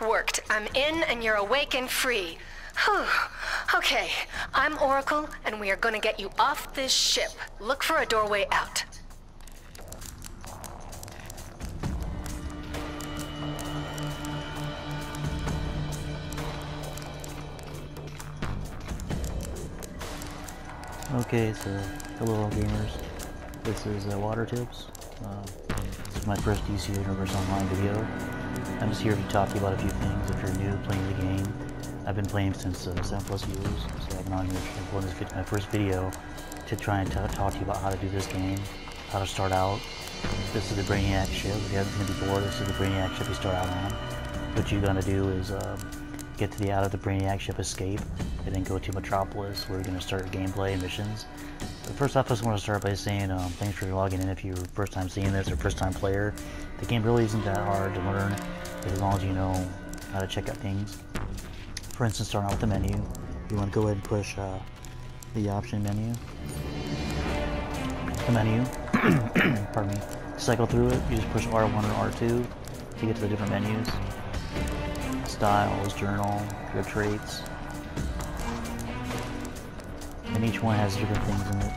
Worked. I'm in and you're awake and free. Whew. Okay, I'm Oracle and we are gonna get you off this ship. Look for a doorway out. Okay, so hello all gamers. This is Water Tips. This is my first DC Universe Online video. I'm just here to talk to you about a few things if you're new playing the game. I've been playing since 7+ years, so I've been on here for my first video to try and talk to you about how to do this game, how to start out. This is the Brainiac ship. If you haven't seen it before, this is the Brainiac ship you start out on. What you're gonna do is get to the out of the Brainiac ship, escape, and then go to Metropolis, where you're gonna start your gameplay and missions. But first off, I just want to start by saying thanks for logging in if you're first time seeing this or first time player. The game really isn't that hard to learn as long as you know how to check out things. For instance, starting out with the menu, you want to go ahead and push the option menu. The menu, pardon me, cycle through it. You just push R1 or R2 to get to the different menus. Styles, journal, your traits. And each one has different things in it.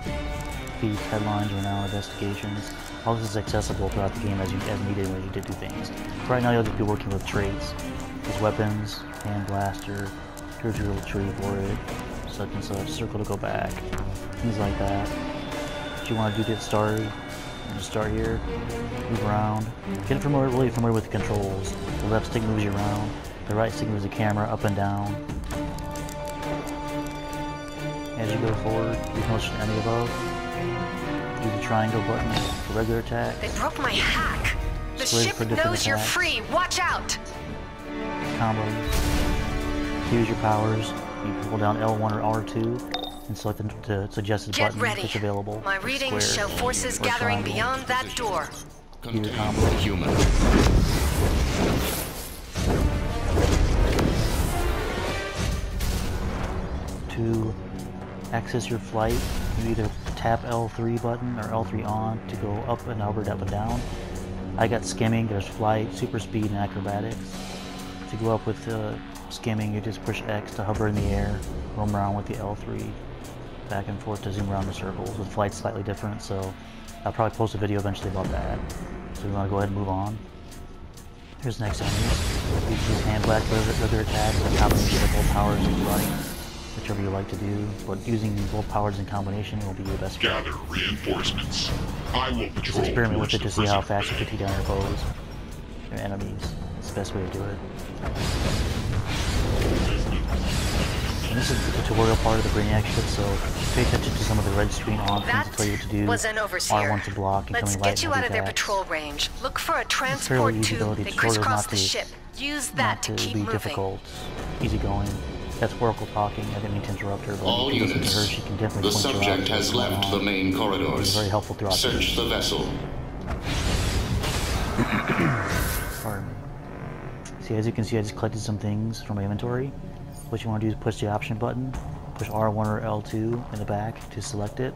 Feeds, headlines, renown, investigations. All this is accessible throughout the game as needed when you did do things. Right now you'll just be working with traits. There's weapons, hand blaster, here's your little tree for it, such and such, circle to go back, things like that. What you want to do to get started, you just start here, move around, get really familiar with the controls. The left stick moves you around, the right stick moves the camera up and down. As you go forward, you can push any above. Use the triangle button for regular attacks. They broke my hack. The ship knows you're free. Watch out. Combos. To use your powers, you can hold down L1 or R2 and select the suggested button that's available. My readings show forces gathering beyond that door. Use your combo. Human. To access your flight, you either tap L3 button or L3 on to go up and over, up and down. I got skimming, there's flight, super speed, and acrobatics. To go up with skimming, you just push X to hover in the air, roam around with the L3, back and forth to zoom around the circles. With flight slightly different, so I'll probably post a video eventually about that. So we want to go ahead and move on. Here's the next enemies. You can use hand black regular attacks and combination of both powers and running. Whichever you like to do, but using both powers in combination will be your best bet. Gather reinforcements. I will patrol. Just experiment with it to see how fast you can take down your foes, your enemies. It's the best way to do it. And this is the tutorial part of the Brainiac ship, so pay attention to some of the red screen on things to tell you what to do. Was an overseer. R1 to block, and Let's get you out of their patrol range. Look for a transport tube that crisscross the ship. Use that to keep moving. Difficult, easygoing. That's Oracle talking. I didn't mean to interrupt her, but all if you listen units, to her, she can definitely the point subject has left the main corridors. It's very helpful throughout. Search the vessel. Pardon me. See, as you can see, I just collected some things from my inventory. What you want to do is push the option button, push R1 or L2 in the back to select it,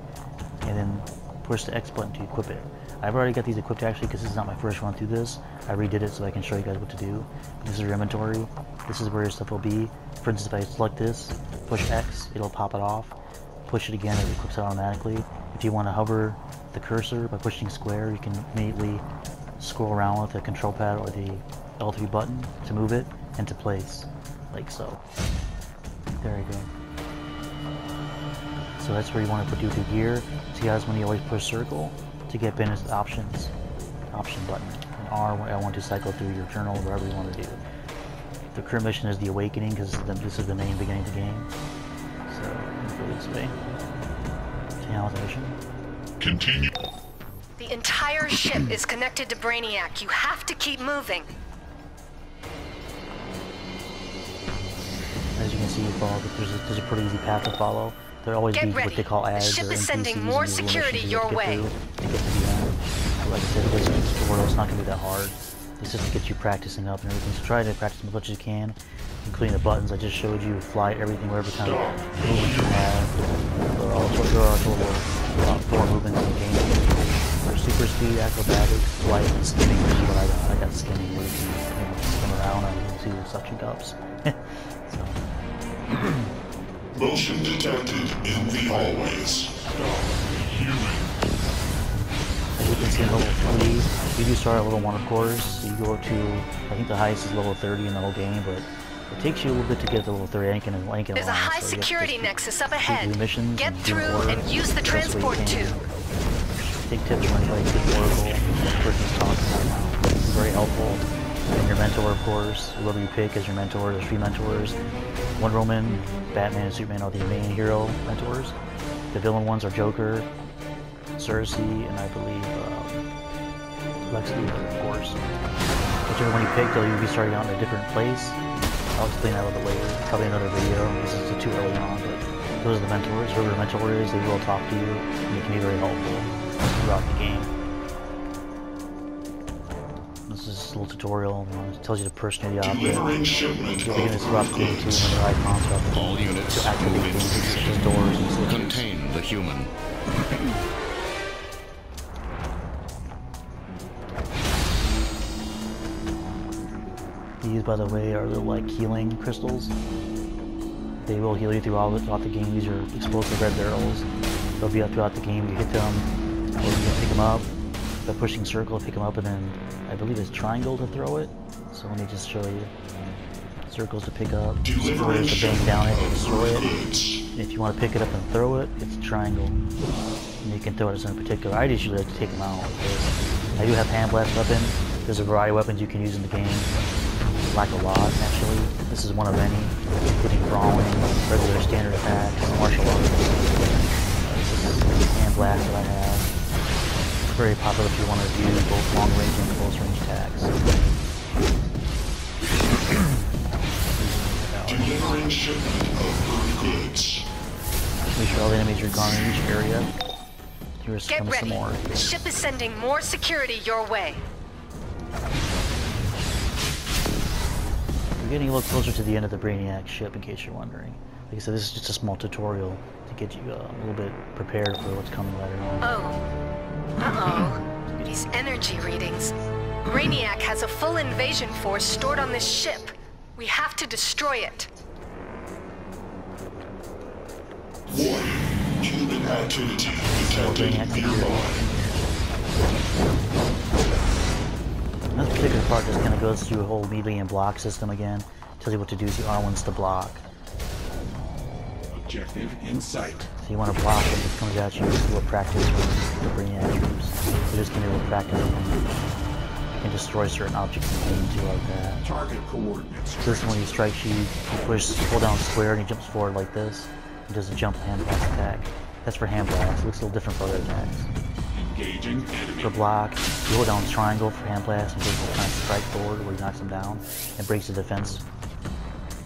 and then push the X button to equip it. I've already got these equipped actually because this is not my first run through this. I redid it so I can show you guys what to do. This is your inventory. This is where your stuff will be. For instance, if I select this, push X, it'll pop it off. Push it again, it equips it automatically. If you want to hover the cursor by pushing square, you can immediately scroll around with the control pad or the L3 button to move it into place, like so. There you go. So that's where you want to do the gear. See guys, when you always push circle to get in is the options, option button, and R I want to cycle through your journal, wherever you want to do. The current mission is the Awakening because this is the main beginning of the game. So let's go this way. Channel mission. Continue. The entire ship is connected to Brainiac. You have to keep moving. see you follow, but there's a pretty easy path to follow. There'll always be what they call ads The ship or is NPCs sending and more these little security missions you have your to get way. through to get to the end. But like I said, it isn't a tutorial, it's not going to be that hard. It's just to get you practicing up and everything. So try to practice as much as you can, including the buttons I just showed you, fly, everything, whatever kind of movement you have. There are a total of 4 movements in the game. There's super speed, acrobatics, flight, and skimming, which is what I got. I got skimming, where you can skim around and see the suction cups. So. Motion detected in the hallways. As you can see in level 3, you do start at level 1 of course. You go to, I think the highest is level 30 in the whole game, but it takes you a little bit to get to level 30. I ain't gonna There's a high security nexus up ahead. Get through and use the transport tube. Take tips from anybody, get Oracle, the person's talking right now. It's very helpful. And your mentor, of course, whoever you pick as your mentor. There's 3 mentors. Wonder Woman, Batman, and Superman are the main hero mentors. The villain ones are Joker, Cersei, and I believe Lex Luthor, of course. Whichever one you pick, you'll be starting out in a different place. I'll explain that a little bit later. Probably another video. This is too early on, but those are the mentors. Whoever the mentor is, they will talk to you, and they can be very helpful throughout the game. This is a little tutorial. It tells you to person the object. Delivering shipment You'll begin to throughout the game too, and the icons throughout the game. All units to activate moving things such as doors and switches. Contain the human. These, by the way, are little like healing crystals. They will heal you throughout the game. These are explosive red barrels. They'll be up throughout the game. You hit them, or you can pick them up by pushing circle to pick them up, and then I believe it's triangle to throw it. So let me just show you. Circles to pick up, squares to bang down it and destroy it. And if you want to pick it up and throw it, it's triangle. And you can throw it as in particular. I just usually like to take them out like this. I do have hand blast weapon. There's a variety of weapons you can use in the game. Like a lot, actually. This is one of many, including brawling, regular standard attacks, martial arts. This is hand blast that I have. It's very popular if you want to do both long range and close range attacks. Delivering shipment of goods. Make sure all the enemies are gone in each area. Here's Get some ready. more. The ship is sending more security your way. We're getting a little closer to the end of the Brainiac ship, in case you're wondering. Like I said, this is just a small tutorial to get you a little bit prepared for what's coming later on. Oh. Uh-oh. These energy readings. Brainiac has a full invasion force stored on this ship. We have to destroy it. Warning. Human activity detected nearby. This particular part just kind of goes through a whole melee and block system again. Tells you what to do with the R1s to block. Objective in sight. So you want to block it, it comes at you. This is a little practice with the Brainiac troops. So just give me a little practice. You can destroy certain objects in the game too, like that. Target coordinates. So this is when he strikes you, pull down square and he jumps forward like this. He does a jump hand blast attack. That's for hand blast. It looks a little different for other attacks. Engaging enemy. For block, you hold down triangle for hand blast and basically kind of strike forward where he knocks him down and breaks the defense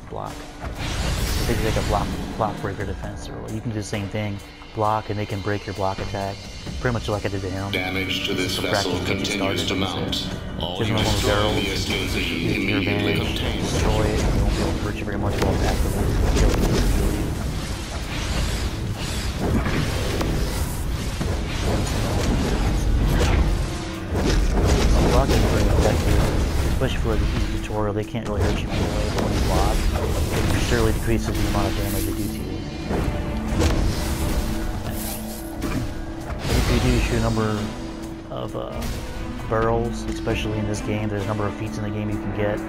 block. It's basically like a block breaker defense. Or you can do the same thing, block, and they can break your block attack. Pretty much like I did to him. Damage to this So vessel practice continues to mount. All There's another one units with barrels. join the escape Use your immediately advantage, contained. destroy it, and you won't be able to hurt you very much while actively kill you. Blocking is very effective, especially for the easy tutorial. They can't really hurt you anyway, but when you block, it surely decreases the amount of damage they do to you. If you do shoot a number of barrels, especially in this game, there's a number of feats in the game you can get,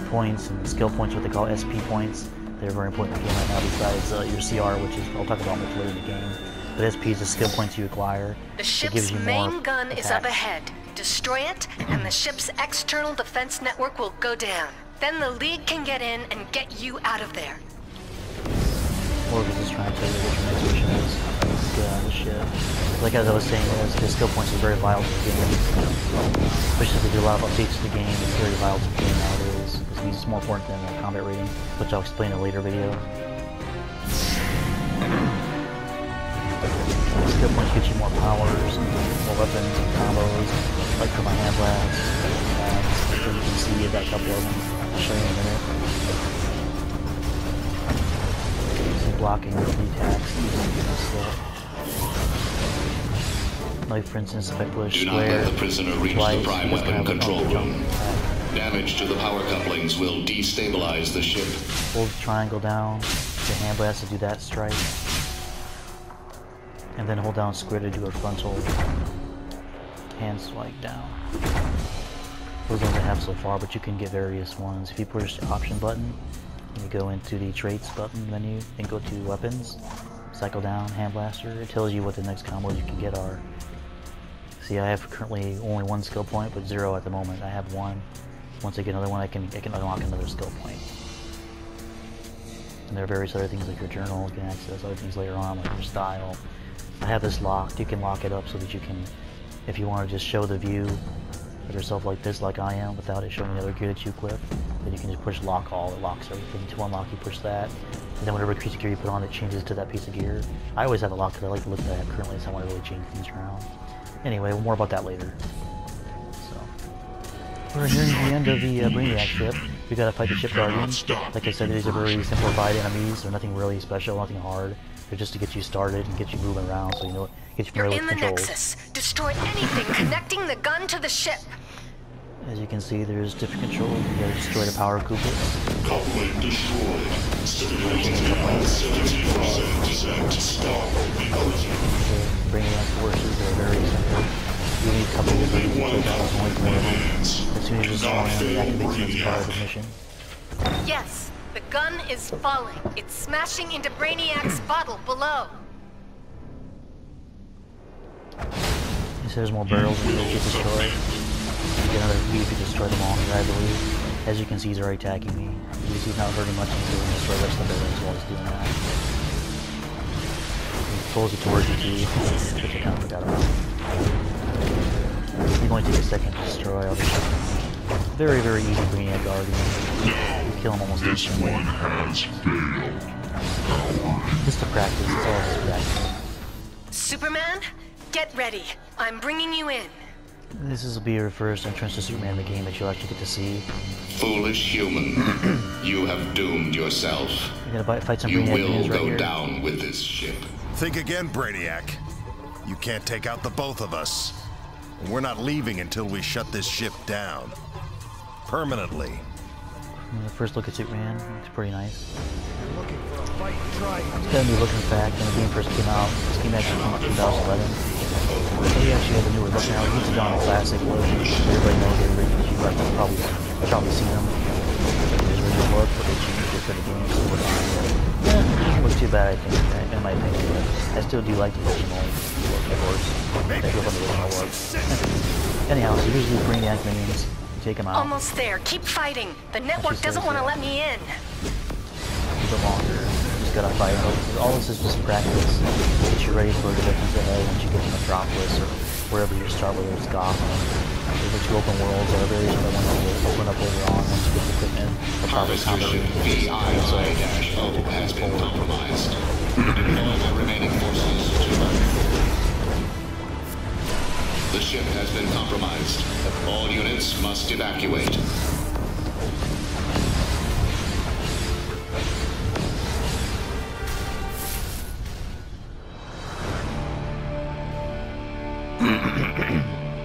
points and skill points, what they call SP points. They're very important in the game right now, besides your CR, which is I'll talk about much later in the game. But SP is the skill points you acquire. The It ship's gives you more main gun is up attacks. ahead. Destroy it, and the ship's external defense network will go down. Then the League can get in and get you out of there. Or if it's just trying to tell you what your next mission is, get out of the ship. Like as I was saying, the skill points is very vital to the game. Especially if they do a lot of updates to the game, it's very vital to the game nowadays. It's more important than combat rating, which I'll explain in a later video. Skill points get you more powers, more weapons and combos, like for my hand blast. So you can see I've got a couple of them. I'll show you in a minute. See blocking or attacks, like for instance, if I push Do not square let the prisoner reach twice, the prime it's kind weapon of like control a jump room. attack. Damage to the power couplings will destabilize the ship. Hold triangle down, the hand blast to do that strike. And then hold down square to do a frontal hand swipe down. Those ones I have so far, but you can get various ones. If you push the option button, you go into the traits button menu and go to weapons, cycle down, hand blaster. It tells you what the next combos you can get are. See, I have currently only one skill point, but 0 at the moment. I have one. Once I get another one, I can unlock another skill point. And there are various other things like your journal. You can access other things later on, like your style. I have this locked. You can lock it up so that you can, if you want to just show the view of yourself like this, like I am, without it showing the other gear that you equip, then you can just push lock all. It locks everything. To unlock, you push that, and then whatever piece of gear you put on, it changes to that piece of gear. I always have it locked because I like to look at that currently, so I want to really change things around. Anyway, more about that later. So, we're nearing the end of the Brainiac ship. We gotta fight the ship guardians. Like I said, these are very simplified enemies. They're nothing really special, nothing hard. They're just to get you started and get you moving around, so you know, get you You're familiar in with the controls. Nexus. Destroy anything connecting the gun to the ship. As you can see, there's different controls. You gotta destroy the power couplets. Coupling destroyed. Stimulating 75% stop increasing. Brainiac forces are very simple. You need a couple of different things to take out only one of them. As soon as you destroy them, it activates the next part of the mission. Yes, the gun is falling. It's smashing into Brainiac's bottle below. He says there's more barrels that you can destroy. You get another few if you destroy them all here, I believe. As you can see, he's already attacking me. You see he's not hurting much, he's doing destroy the rest of the buildings while he's doing that. He pulls it towards you too, which I kind of forgot about. You only take a second to destroy. I'll just very, very easy Brainiac guardian. You kill him almost instantly. Just to practice, it's all just practice. Superman, get ready. I'm bringing you in. This will be your first entrance to Superman in the game that you'll actually get to see. Foolish human. You have doomed yourself. You're gonna fight some You Brainiac will minions right go here. down with this ship. Think again, Brainiac. You can't take out the both of us. And we're not leaving until we shut this ship down. Permanently. First look at Superman, it's pretty nice. Looking for a fight, try. It's got a new looking fact. When the game first came out, this game actually came out in 2011. So he actually has a newer look now. He's done a classic look. Everybody knows it. You've probably seen him. His original look, but they changed it for the game. So it doesn't look too bad, I think, in my opinion. But I still do like the original look, of course. I grew up on the original look. Anyhow, so here's the Brainiac minions. Take him out. Almost there. Keep fighting. The network doesn't want to let me in. A bit longer. Just gotta fight. All this is just practice. Get you ready for the missions ahead once you get to Metropolis or wherever you start, whether it's Gotham. There's the two open worlds. There are various other ones that will open up later on once you get the equipment. The proper Harvester ship VII-O has been compromised. Deploy the remaining forces to The ship has been compromised. All units must evacuate.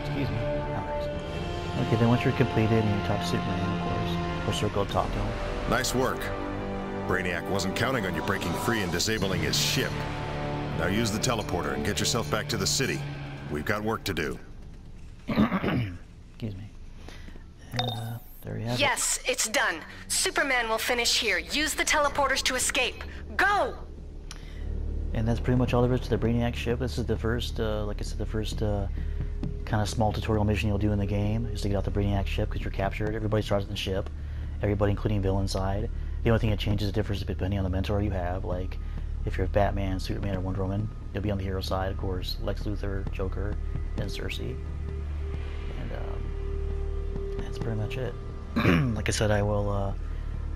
Excuse me. Okay, then once you're completed and you talk to Superman, of course, or circle to talk to him. Nice work. Brainiac wasn't counting on you breaking free and disabling his ship. Now use the teleporter and get yourself back to the city. We've got work to do. Excuse me. And there you have it. Yes, it's done. Superman will finish here. Use the teleporters to escape. Go! And that's pretty much all there is to the Brainiac ship. This is the first, like I said, the first kind of small tutorial mission you'll do in the game, is to get out the Brainiac ship because you're captured. Everybody starts in the ship, everybody including villain side. The only thing that changes the difference depending on the mentor you have. Like, if you're Batman, Superman, or Wonder Woman, you'll be on the hero side, of course. Lex Luthor, Joker, and Cersei. And that's pretty much it. Like I said, I will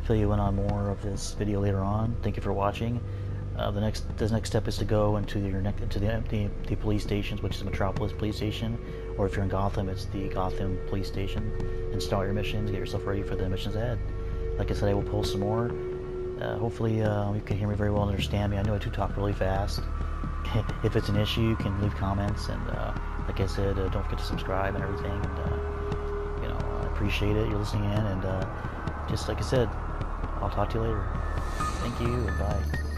fill you in on more of this video later on. Thank you for watching. The next step is to go into the police stations, which is Metropolis Police Station, or if you're in Gotham, it's the Gotham Police Station. Install your missions, get yourself ready for the missions ahead. Like I said, I will post some more. Hopefully you can hear me very well and understand me. I know I do talk really fast. If it's an issue, you can leave comments, and like I said, don't forget to subscribe and everything. And you know, I appreciate it. You're listening in, and just like I said, I'll talk to you later. Thank you, and bye.